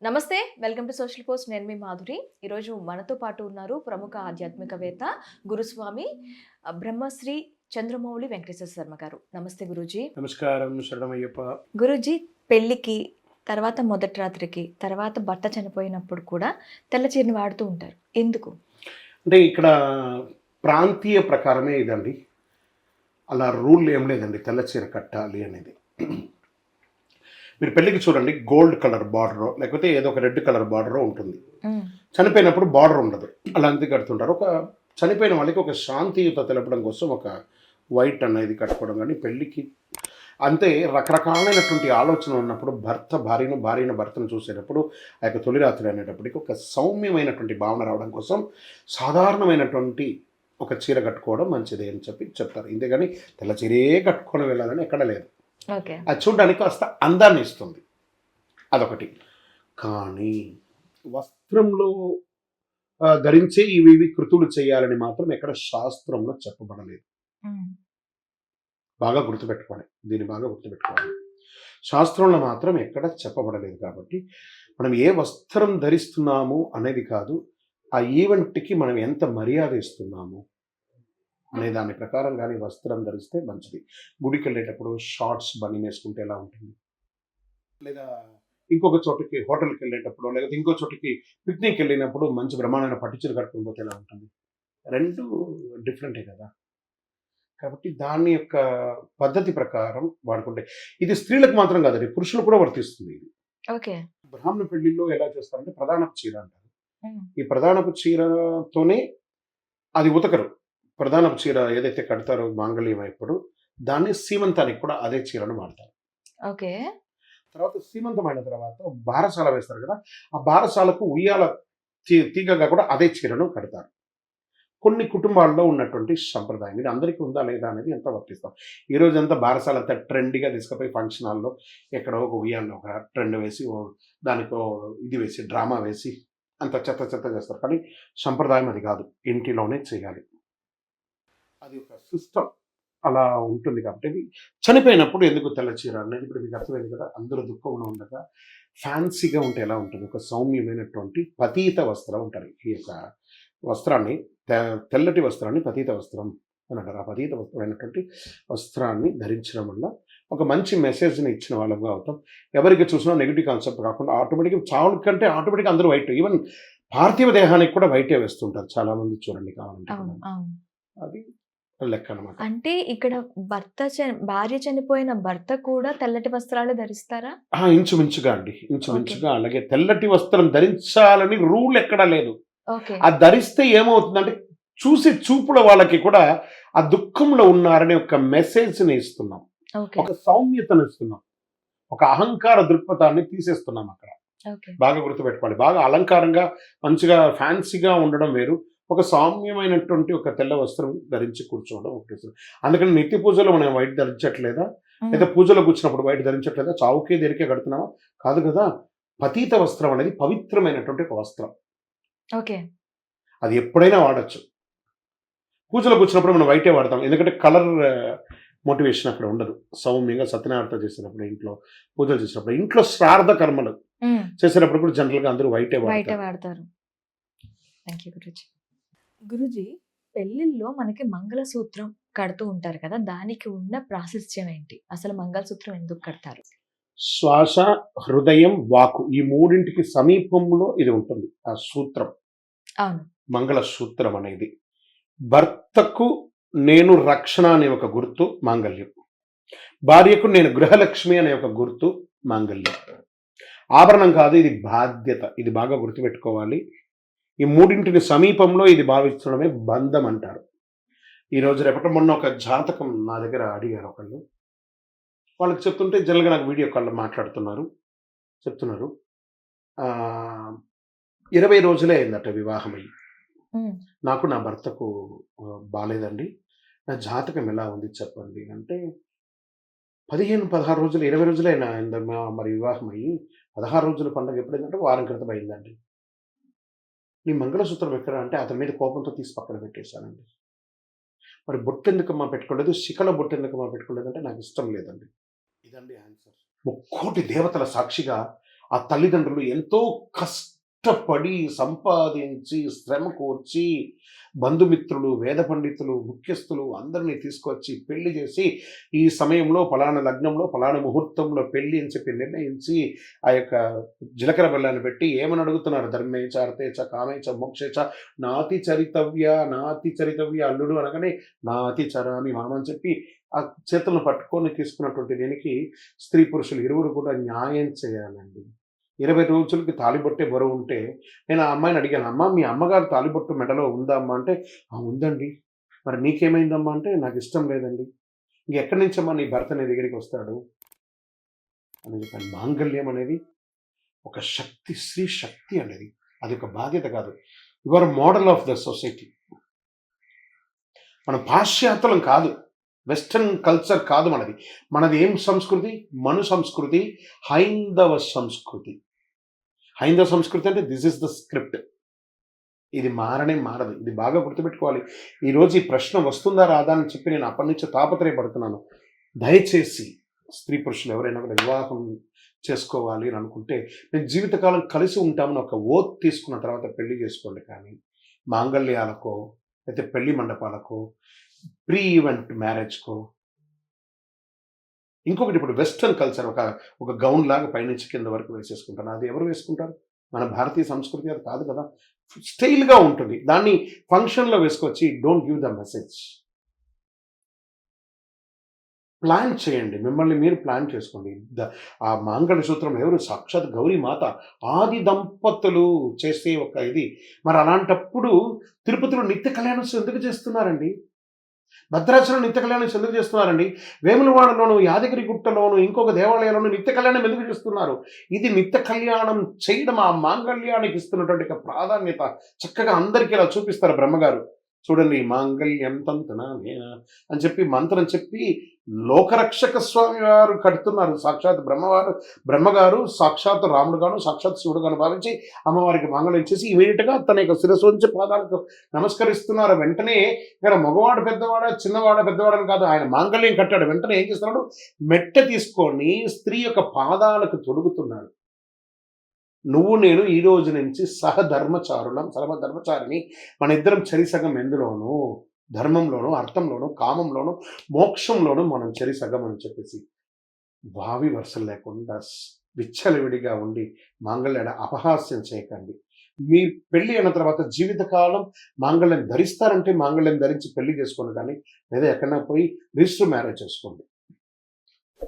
నమస్తే. Welcome to social post. నేను మీ మాధురి. ఈరోజు మనతో పాటు ఉన్నారు ప్రముఖ ఆధ్యాత్మికవేత్త, గురుస్వామి బ్రహ్మశ్రీ చంద్రమౌళి వెంకటేశ్వర శర్మ గారు. నమస్తే గురూజీ. నమస్కారం శరణమయ్యప్ప. గురూజీ, పెళ్ళికి, తర్వాత మొదటి రాత్రికి, తర్వాత భర్త చనిపోయినప్పుడు కూడా తెల్ల చీరని వాడుతూ ఉంటారు. ఎందుకు? అంటే ఇక్కడ ప్రాంతీయ ప్రకారమే ఇదండి. అలా రూల్ ఏం లేదండి తెల్ల చీర కట్టాలి అనేది. మీరు పెళ్ళికి చూడండి, గోల్డ్ కలర్ బార్డర్ లేకపోతే ఏదో ఒక రెడ్ కలర్ బార్డర్ ఉంటుంది. చనిపోయినప్పుడు బార్డర్ ఉండదు, అలా అంతే కడుతుంటారు. ఒక చనిపోయిన వాళ్ళకి ఒక శాంతియుత తెలపడం కోసం ఒక వైట్ అనేది కట్టుకోవడం. కానీ పెళ్ళికి అంతే రకరకాలైనటువంటి ఆలోచన ఉన్నప్పుడు భార్యను భర్తను చూసేటప్పుడు ఆ యొక్క తొలి రాత్రి అనేటప్పటికి ఒక సౌమ్యమైనటువంటి భావన రావడం కోసం సాధారణమైనటువంటి ఒక చీర కట్టుకోవడం మంచిది అని చెప్తారు. ఇంతేగాని తెల్ల చీరే కట్టుకొని వెళ్ళాలని ఎక్కడ లేదు. అది చూడడానికి కాస్త అందాన్ని ఇస్తుంది, అదొకటి. కానీ వస్త్రంలో ధరించే ఇవి కృతులు చేయాలని మాత్రం ఎక్కడ శాస్త్రంలో చెప్పబడలేదు. బాగా గుర్తుపెట్టుకోండి, దీన్ని బాగా గుర్తుపెట్టుకోవాలి. శాస్త్రంలో మాత్రం ఎక్కడ చెప్పబడలేదు. కాబట్టి మనం ఏ వస్త్రం ధరిస్తున్నాము అనేది కాదు, ఆ ఈవెంట్కి మనం ఎంత మర్యాద ఇస్తున్నాము అనే దాని ప్రకారం కానీ వస్త్రం ధరిస్తే మంచిది. గుడికి వెళ్ళేటప్పుడు షార్ట్స్ బనీన్ వేసుకుంటే ఎలా ఉంటుంది, లేదా ఇంకొక చోటుకి హోటల్కి వెళ్ళేటప్పుడు, లేకపోతే ఇంకో చోటుకి పిక్నిక్ వెళ్ళినప్పుడు మంచి బ్రహ్మాండమైన పట్టుచీర కట్టుకుని పోతే ఎలా ఉంటుంది? రెండు డిఫరెంటే కదా. కాబట్టి దాని యొక్క పద్ధతి ప్రకారం వాడుకుంటే, ఇది స్త్రీలకు మాత్రం కాదండి, పురుషులకు కూడా వర్తిస్తుంది ఇది. ఓకే. బ్రాహ్మణ పెళ్లిలో ఎలా చేస్తారంటే ప్రధానపు చీర అంటారు. ఈ ప్రధానపు చీరతోనే అది ఉతకరు. ప్రధానపు చీర ఏదైతే కడతారో మాంగళ్యం అయినప్పుడు దాన్ని సీమంతానికి కూడా అదే చీరను వాడతారు. ఓకే. తర్వాత సీమంతమైన తర్వాత బారసాల వేస్తారు కదా, ఆ బారసాలకు ఉయ్యాల తీగగా కూడా అదే చీరను కడతారు. కొన్ని కుటుంబాల్లో ఉన్నటువంటి సంప్రదాయం ఇది అందరికీ ఉందా లేదా అనేది ఎంత వర్తిస్తాం. ఈ రోజు అంతా బారసాల అంతా ట్రెండ్గా తీసుకుపోయి ఫంక్షన్ హాల్లో ఎక్కడో ఒక ఉయ్యాల్లో ఒక ట్రెండ్ వేసి దానికో ఇది వేసి డ్రామా వేసి అంత చెత్త చేస్తారు. కానీ సంప్రదాయం అది కాదు, ఇంటిలోనే చేయాలి. అది ఒక సిస్టమ్ అలా ఉంటుంది. కాబట్టి చనిపోయినప్పుడు ఎందుకు తెల్ల చీర అనేది ఇప్పుడు మీకు అర్థమైంది కదా. అందరూ దుఃఖంలో ఉండగా ఫ్యాన్సీగా ఉంటే ఎలా ఉంటుంది, ఒక సౌమ్యమైనటువంటి పతీత వస్త్రం ఉంటారు. ఈ యొక్క వస్త్రాన్ని తెల్లటి వస్త్రాన్ని పతీత వస్త్రం అని అంటారు. ఆ పతీత వస్త్రమైనటువంటి వస్త్రాన్ని ధరించడం వల్ల ఒక మంచి మెసేజ్ని ఇచ్చిన వాళ్ళంగా అవుతాం. ఎవరికి చూసినా నెగిటివ్ కాన్సెప్ట్ కాకుండా ఆటోమేటిక్గా చావుల కంటే ఆటోమేటిక్గా అందరూ వైట్, ఈవెన్ పార్థివ దేహానికి కూడా వైటే వేస్తుంటారు చాలామంది, చూడండి కావాలంటే. అది లెక్క అనమాట. అంటే ఇక్కడ భార్య చనిపోయిన భర్త కూడా తెల్లటి వస్త్రాలు ధరిస్తారా? ఇంచుమించుగా అండి, ఇంచుమించుగా అలాగే తెల్లటి వస్త్రం ధరించాలని రూల్ ఎక్కడా లేదు. అది ధరిస్తే ఏమవుతుందంటే చూసి చూపుల వాళ్ళకి కూడా ఆ దుఃఖంలో ఉన్నారనే ఒక మెసేజ్ని ఇస్తున్నాం, ఒక సౌమ్యతను ఇస్తున్నాం, ఒక అహంకార దృక్పథాన్ని తీసేస్తున్నాం అక్కడ. బాగా గుర్తుపెట్టుకోవాలి. బాగా అలంకారంగా మంచిగా ఫ్యాన్సీగా ఉండడం వేరు, ఒక సౌమ్యమైనటువంటి ఒక తెల్ల వస్త్రం ధరించి కూర్చోవడం ఒకటి. అందుకని నిత్య పూజలో మనం వైట్ ధరించట్లేదా, లేదా పూజలో కూర్చున్నప్పుడు వైట్ ధరించట్లేదా? చావుకే దేనికే కడుతున్నావా? కాదు కదా. పతీత వస్త్రం అనేది పవిత్రమైనటువంటి ఒక వస్త్రం. ఓకే. అది ఎప్పుడైనా వాడచ్చు. పూజలో కూర్చున్నప్పుడు మనం వైటే వాడతాం, ఎందుకంటే కలర్ మోటివేషన్ అక్కడ ఉండదు. సౌమ్యంగా సత్యనారాయణ చేసినప్పుడు, ఇంట్లో పూజలు చేసినప్పుడు, ఇంట్లో శ్రాద్ధ కర్మలు చేసేటప్పుడు కూడా జనరల్గా అందరూ వైటే వాడతారు. గురుజీ, పెళ్లిల్లో మనకి మంగళసూత్రం కడుతూ ఉంటారు కదా, దానికి ఉన్న ప్రాశస్త్యం ఏంటి? అసలు మంగళసూత్రం ఎందుకు కడతారు? శ్వాస, హృదయం, వాకు ఈ మూడింటికి సమీపంలో ఇది ఉంటుంది ఆ సూత్రం. అవును. మంగళ సూత్రం అనేది భర్తకు నేను రక్షణ అనే ఒక గుర్తు మాంగళ్యం, భార్యకు నేను గృహలక్ష్మి అనే ఒక గుర్తు మాంగళ్యం. ఆభరణం కాదు, ఇది బాధ్యత. ఇది బాగా గుర్తుపెట్టుకోవాలి. ఈ మూడింటిని సమీపంలో ఇది భావించడమే బంధం అంటారు. ఈరోజు రేపటి మొన్న ఒక జాతకం నా దగ్గర అడిగారు ఒకళ్ళు. వాళ్ళకి చెప్తుంటే జనరల్గా నాకు వీడియో కాల్లో చెప్తున్నారు 20 రోజులే అయిందట వివాహమయ్యి. నాకు నా భర్తకు బాలేదండి, నా జాతకం ఎలా ఉంది చెప్పండి అంటే, 15-16 రోజులు 20 రోజులే మరి వివాహం అయ్యి 16 రోజుల పండుగ ఎప్పుడైందంటే వారం క్రితం అయిందండి. నీ మంగళసూత్రం ఎక్కడ అంటే అతని మీద కోపంతో తీసి పక్కన పెట్టేశానండి. మరి బొట్టు ఎందుకమ్మా పెట్టుకోలేదు, శిఖల బొట్టు ఎందుకమ్మా పెట్టుకోలేదు అంటే నాకు ఇష్టం లేదండి. ఇదండి ఆన్సర్. 30 దేవతల సాక్షిగా ఆ తల్లిదండ్రులు ఎంతో కష్టపడి సంపాదించి శ్రమ కోర్చి బంధుమిత్రులు వేద పండితులు ముఖ్యస్థులు అందరినీ తీసుకొచ్చి పెళ్లి చేసి ఈ సమయంలో ఫలానా లగ్నంలో ఫలానా ముహూర్తంలో పెళ్లి అని చెప్పి నిర్ణయించి ఆ యొక్క జీలకర్ర బెల్లాన్ని పెట్టి ఏమని అడుగుతున్నారు, ధర్మేచ అర్థేచ కామేచ మోక్షేచ నాతి చరితవ్య అల్లుడు అనగానే నాతి చరామి మామ అని చెప్పి ఆ చేతులను పట్టుకొని తీసుకున్నటువంటి దీనికి స్త్రీ పురుషులు ఇరువురు కూడా న్యాయం చేయాలండి. 20 రోజులకి తాళిబొట్టే బరువు ఉంటే నేను ఆ అమ్మాయిని అడిగాను, అమ్మ మీ అమ్మగారు తాళిబొట్టు మెడలో ఉందా అమ్మా అంటే, "ఆ, ఉందండి." మరి నీకేమైందమ్మా అంటే, నాకు ఇష్టం లేదండి. ఇంకెక్కడి నుంచమ్మా నీ భర్త నీ దగ్గరికి వస్తాడు అని చెప్పాను. మాంగళ్యం అనేది ఒక శక్తి, స్త్రీ శక్తి అనేది, అది ఒక బాధ్యత కాదు. You are model of the society. మనం పాశ్చాత్యులం కాదు, వెస్టర్న్ కల్చర్ కాదు మనది. మనది ఏం సంస్కృతి? మను సంస్కృతి, హైందవ సంస్కృతి. హైందవ సంస్కృతి అంటే దిస్ ఇస్ ద స్క్రిప్ట్. ఇది మారదు. ఇది బాగా గుర్తుపెట్టుకోవాలి. ఈరోజు ఈ ప్రశ్న వస్తుందా రాదా అని చెప్పి నేను అప్పటి నుంచి తాపత్రయపడుతున్నాను. దయచేసి స్త్రీ పురుషులు ఎవరైనా కూడా వివాహం చేసుకోవాలి అని అనుకుంటే, నేను జీవితకాలం కలిసి ఉంటామని ఒక ఓత్ తీసుకున్న తర్వాత పెళ్లి చేసుకోండి. కానీ మాంగళ్యాలకో అయితే పెళ్లి మండపాలకో ప్రీ ఈవెంట్ మ్యారేజ్కో, ఇంకొకటి ఇప్పుడు వెస్టర్న్ కల్చర్ ఒక గౌన్ లాగా పైనుంచి కింద వరకు వేసేసుకుంటారు. అది ఎవరు వేసుకుంటారు? మన భారతీయ సంస్కృతి అది కాదు కదా. స్టైల్గా ఉంటుంది. దాన్ని ఫంక్షన్లో వేసుకొచ్చి don't give the message. Plan చేయండి, మిమ్మల్ని మీరు ప్లాన్ చేసుకోండి. ఆ మాంగళ్య సూత్రం ఎవరు? సాక్షాత్ గౌరీ మాత, ఆది దంపతులు చేసే ఒక ఇది. మరి అలాంటప్పుడు తిరుపతిలో నిత్య కళ్యాణం ఎందుకు చేస్తున్నారండి? భద్రాచలం నిత్య కళ్యాణం ఎందుకు చేస్తున్నారండి? వేములవాడలోను, యాదగిరి గుట్టలోను, ఇంకొక దేవాలయంలోను నిత్య కళ్యాణం ఎందుకు చేస్తున్నారు? ఇది నిత్య కళ్యాణం చేయడం ఆ మాంగళ్యానికి ఇస్తున్నటువంటి ప్రాధాన్యత చక్కగా అందరికీ ఇలా చూపిస్తారు బ్రహ్మగారు. చూడండి, మాంగళ్యం తంతునా అని చెప్పి మంత్రం చెప్పి లోకరక్షక స్వామి వారు కడుతున్నారు. సాక్షాత్ బ్రహ్మగారు సాక్షాత్ రాముడు గాను సాక్షాత్ శివుడు గాను భావించి అమ్మవారికి మాంగళ్యం చేసి ఇమీడియట్గా తన యొక్క శిరస్సు ఉంచి పాదాలకు నమస్కరిస్తున్నారు. వెంటనే ఇక్కడ మగవాడు పెద్దవాడ చిన్నవాడ పెద్దవాడని కాదు, ఆయన మాంగళ్యం కట్టాడు. వెంటనే ఏం చేస్తున్నాడు? మెట్ట తీసుకొని స్త్రీ యొక్క పాదాలకు తొడుగుతున్నాడు. నువ్వు నేను ఈ రోజు నుంచి సహధర్మచారిని, మన ఇద్దరం చెరిసగం ఎందులోనూ, ధర్మంలోనూ, అర్థంలోనూ, కామంలోనూ, మోక్షంలోనూ మనం చెరిసగం అని చెప్పేసి వావి వరుసలు లేకుండా విచ్చలవిడిగా ఉండి మాంగళ్యాన్ని అపహాస్యం చేయకండి. మీ పెళ్లి అయిన తర్వాత జీవితకాలం మాంగళ్యం ధరిస్తారంటే మాంగళ్యం ధరించి పెళ్లి చేసుకోండి, కానీ లేదా ఎక్కడైనా పోయి రిజిస్టర్ మ్యారేజ్ చేసుకోండి.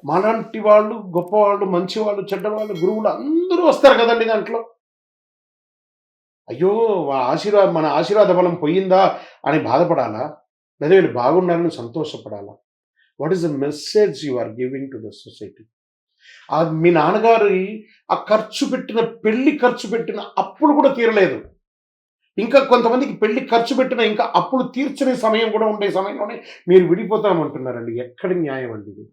మాలాంటి వాళ్ళు, గొప్పవాళ్ళు, మంచివాళ్ళు, చెడ్డవాళ్ళు, గురువులు అందరూ వస్తారు కదండి దాంట్లో. అయ్యో మన ఆశీర్వాద బలం పోయిందా అని బాధపడాలా? లేదా వీళ్ళు బాగున్నారని సంతోషపడాలా? What is the message you are giving to the society? మీ నాన్నగారి ఆ పెళ్లి ఖర్చు పెట్టిన అప్పులు కూడా తీరలేదు. ఇంకా కొంతమందికి పెళ్లి ఖర్చు పెట్టిన ఇంకా అప్పులు తీర్చని సమయం కూడా ఉండే సమయంలోనే మీరు విడిపోతామంటున్నారండి. ఎక్కడి న్యాయం అండి ఇది?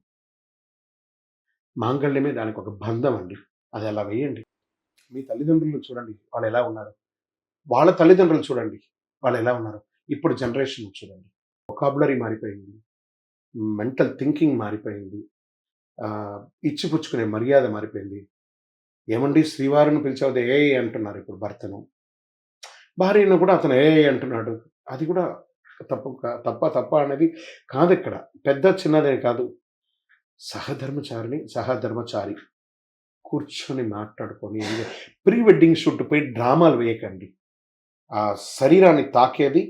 మాంగళ్యమే దానికి ఒక బంధం అండి. అది అలా వేయండి. మీ తల్లిదండ్రులు చూడండి, వాళ్ళు ఎలా ఉన్నారు. వాళ్ళ తల్లిదండ్రులు చూడండి, వాళ్ళు ఎలా ఉన్నారు. ఇప్పుడు జనరేషన్ చూడండి, వొకాబులరీ మారిపోయింది, మెంటల్ థింకింగ్ మారిపోయింది, ఇచ్చిపుచ్చుకునే మర్యాద మారిపోయింది. ఏమండి శ్రీవారిని పిలిచావు ఏ అంటున్నారు ఇప్పుడు భర్తను. భార్యను కూడా అతను ఏ అంటున్నాడు. అది కూడా తప్ప అనేది కాదు ఇక్కడ. పెద్ద చిన్నదే కాదు. సహధర్మచారి కూర్చొని మాట్లాడుకొని ప్రీ వెడ్డింగ్ షూట్ పోయి డ్రామాలు వేయకండి. ఆ శరీరాన్ని తాకేది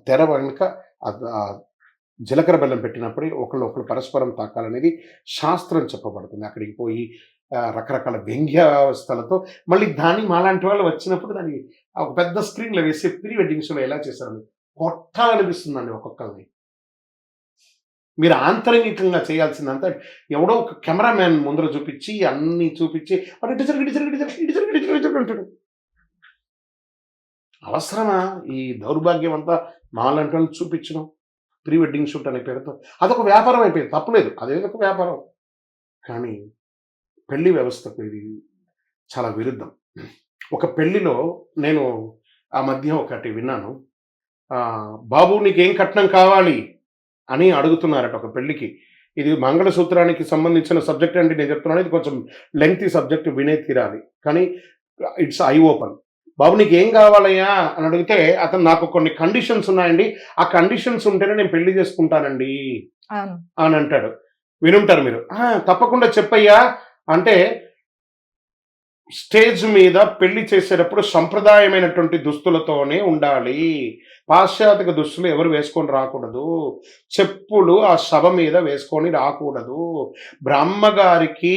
తెర వెనుక జీలకర్ర బెల్లం పెట్టినప్పుడే ఒకళ్ళు పరస్పరం తాకాలనేది శాస్త్రం చెప్పబడుతుంది. అక్కడికి పోయి రకరకాల వ్యంగ్యావస్థలతో మళ్ళీ దాన్ని మాలాంటి వాళ్ళు వచ్చినప్పుడు దాన్ని ఒక పెద్ద స్క్రీన్లో వేసి ప్రీ వెడ్డింగ్ షోలో ఎలా చేశారని కొట్టాలనిపిస్తుందండి ఒక్కొక్కరిని. మీరు ఆంతరంగికంగా చేయాల్సిందంతా ఎవడో ఒక కెమెరామ్యాన్ ముందర చూపించి అన్ని చూపించి అంటాడు. అవసరమా ఈ దౌర్భాగ్యం అంతా? మాలాంటి చూపించడం ప్రీ వెడ్డింగ్ షూట్ అనే పేరుతో అదొక వ్యాపారం అయిపోయింది. తప్పలేదు, అదేదొక వ్యాపారం. కానీ పెళ్లి వ్యవస్థకు ఇది చాలా విరుద్ధం. ఒక పెళ్లిలో నేను ఆ మధ్య ఒకటి విన్నాను. బాబు నీకేం కట్నం కావాలి అని అడుగుతున్నారట ఒక పెళ్లికి. ఇది మంగళసూత్రానికి సంబంధించిన సబ్జెక్ట్ అంటే నేను చెప్తున్నాను, ఇది కొంచెం లెంగ్తీ సబ్జెక్ట్, వినే తీరాలి. కానీ ఇట్స్ ఐ ఓపెన్. బాబు నీకు ఏం కావాలయ్యా అని అడిగితే అతను నాకు కొన్ని కండిషన్స్ ఉన్నాయండి, ఆ కండిషన్స్ ఉంటేనే నేను పెళ్లి చేసుకుంటానండి అవును. అని అంటాడు. వినుంటారు మీరు. తప్పకుండా చెప్పయ్యా అంటే, స్టేజ్ మీద పెళ్లి చేసేటప్పుడు సంప్రదాయమైనటువంటి దుస్తులతోనే ఉండాలి. పాశ్చాత్య దుస్తులు ఎవరు వేసుకొని రాకూడదు. చెప్పులు ఆ సభ మీద వేసుకొని రాకూడదు. బ్రహ్మగారికి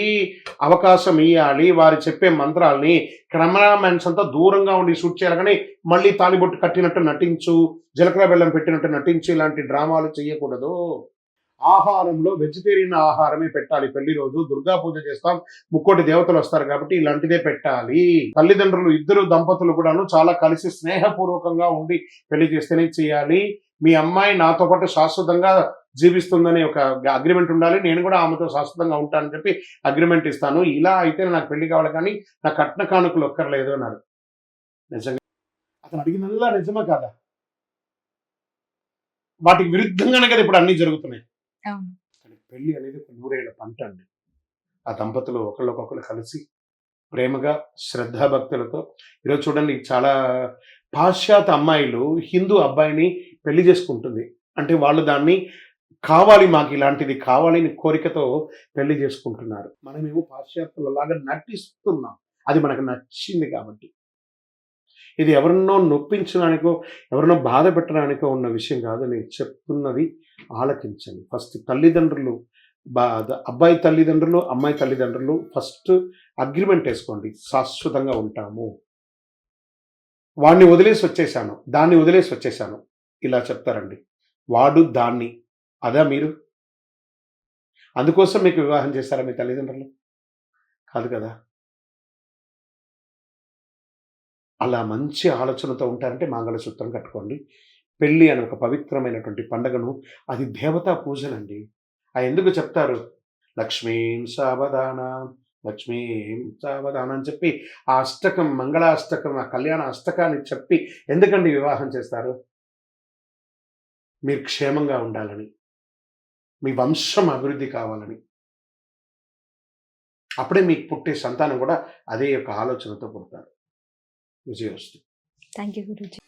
అవకాశం ఇయ్యాలి. వారు చెప్పే మంత్రాల్ని కెమెరామెన్స్ అంతా దూరంగా ఉండి షూట్ చేయాలి. కానీ మళ్ళీ తాలిబొట్టు కట్టినట్టు నటించు, జీలకర్ర బెల్లం పెట్టినట్టు నటించి ఇలాంటి డ్రామాలు చేయకూడదు. ఆహారంలో వెజిటేరియన్ ఆహారమే పెట్టాలి. పెళ్లి రోజు దుర్గా పూజ చేస్తాం, ముక్కోటి దేవతలు వస్తారు కాబట్టి ఇలాంటిదే పెట్టాలి. తల్లిదండ్రులు ఇద్దరు దంపతులు కూడాను చాలా కలిసి స్నేహపూర్వకంగా ఉండి పెళ్లి చేస్తేనే చేయాలి. మీ అమ్మాయి నాతో పాటు శాశ్వతంగా జీవిస్తుందని ఒక అగ్రిమెంట్ ఉండాలి. నేను కూడా ఆమెతో శాశ్వతంగా ఉంటానని చెప్పి అగ్రిమెంట్ ఇస్తాను. ఇలా అయితే నాకు పెళ్లి కావాలి, కానీ నా కట్న కానుకలు ఒక్కర్లేదు అన్నాడు. నిజంగా అతను అడిగినల్లా నిజమా కాదా? వాటికి విరుద్ధంగానే కదా ఇప్పుడు అన్ని జరుగుతున్నాయి. అవును. కానీ పెళ్లి అనేది ఒక 100 ఏళ్ల పంట అండి. ఆ దంపతులు ఒకళ్ళకొకళ్ళు కలిసి ప్రేమగా శ్రద్ధాభక్తులతో, ఈరోజు చూడండి చాలా పాశ్చాత్య అమ్మాయిలు హిందూ అబ్బాయిని పెళ్లి చేసుకుంటుంది. అంటే వాళ్ళు దాన్ని కావాలి, మాకు ఇలాంటిది కావాలి అని కోరికతో పెళ్లి చేసుకుంటున్నారు. మనమేమో పాశ్చాత్యులలాగా నటిస్తున్నాం. అది మనకు నచ్చింది కాబట్టి. ఇది ఎవరినో నొప్పించడానికో, ఎవరినో బాధ పెట్టడానికో ఉన్న విషయం కాదు. నేను చెప్తున్నది ఆలకించండి. ఫస్ట్ తల్లిదండ్రులు, అబ్బాయి తల్లిదండ్రులు, అమ్మాయి తల్లిదండ్రులు ఫస్ట్ అగ్రిమెంట్ వేసుకోండి, శాశ్వతంగా ఉంటాము. వాడిని వదిలేసి వచ్చేసాను, దాన్ని వదిలేసి వచ్చేసాను, ఇలా చెప్తారండి. వాడు దాన్ని, అదా మీరు? అందుకోసం మీకు వివాహం చేశారా మీ తల్లిదండ్రులు? కాదు కదా. అలా మంచి ఆలోచనతో ఉంటారంటే మంగళసూత్రం కట్టుకోండి. పెళ్లి అనే ఒక పవిత్రమైనటువంటి పండగను, అది దేవతా పూజలండి. ఎందుకు చెప్తారు? లక్ష్మీం సావధాన, లక్ష్మీం సావధాన అని చెప్పి ఆ అష్టకం, మంగళాష్టకం, ఆ కళ్యాణ అష్టకాన్ని చెప్పి ఎందుకండి వివాహం చేస్తారు? మీరు క్షేమంగా ఉండాలని, మీ వంశం అభివృద్ధి కావాలని. అప్పుడే మీకు పుట్టే సంతానం కూడా అదే యొక్క ఆలోచనతో పుడతారు. విజయోస్తు. Thank you Guruji.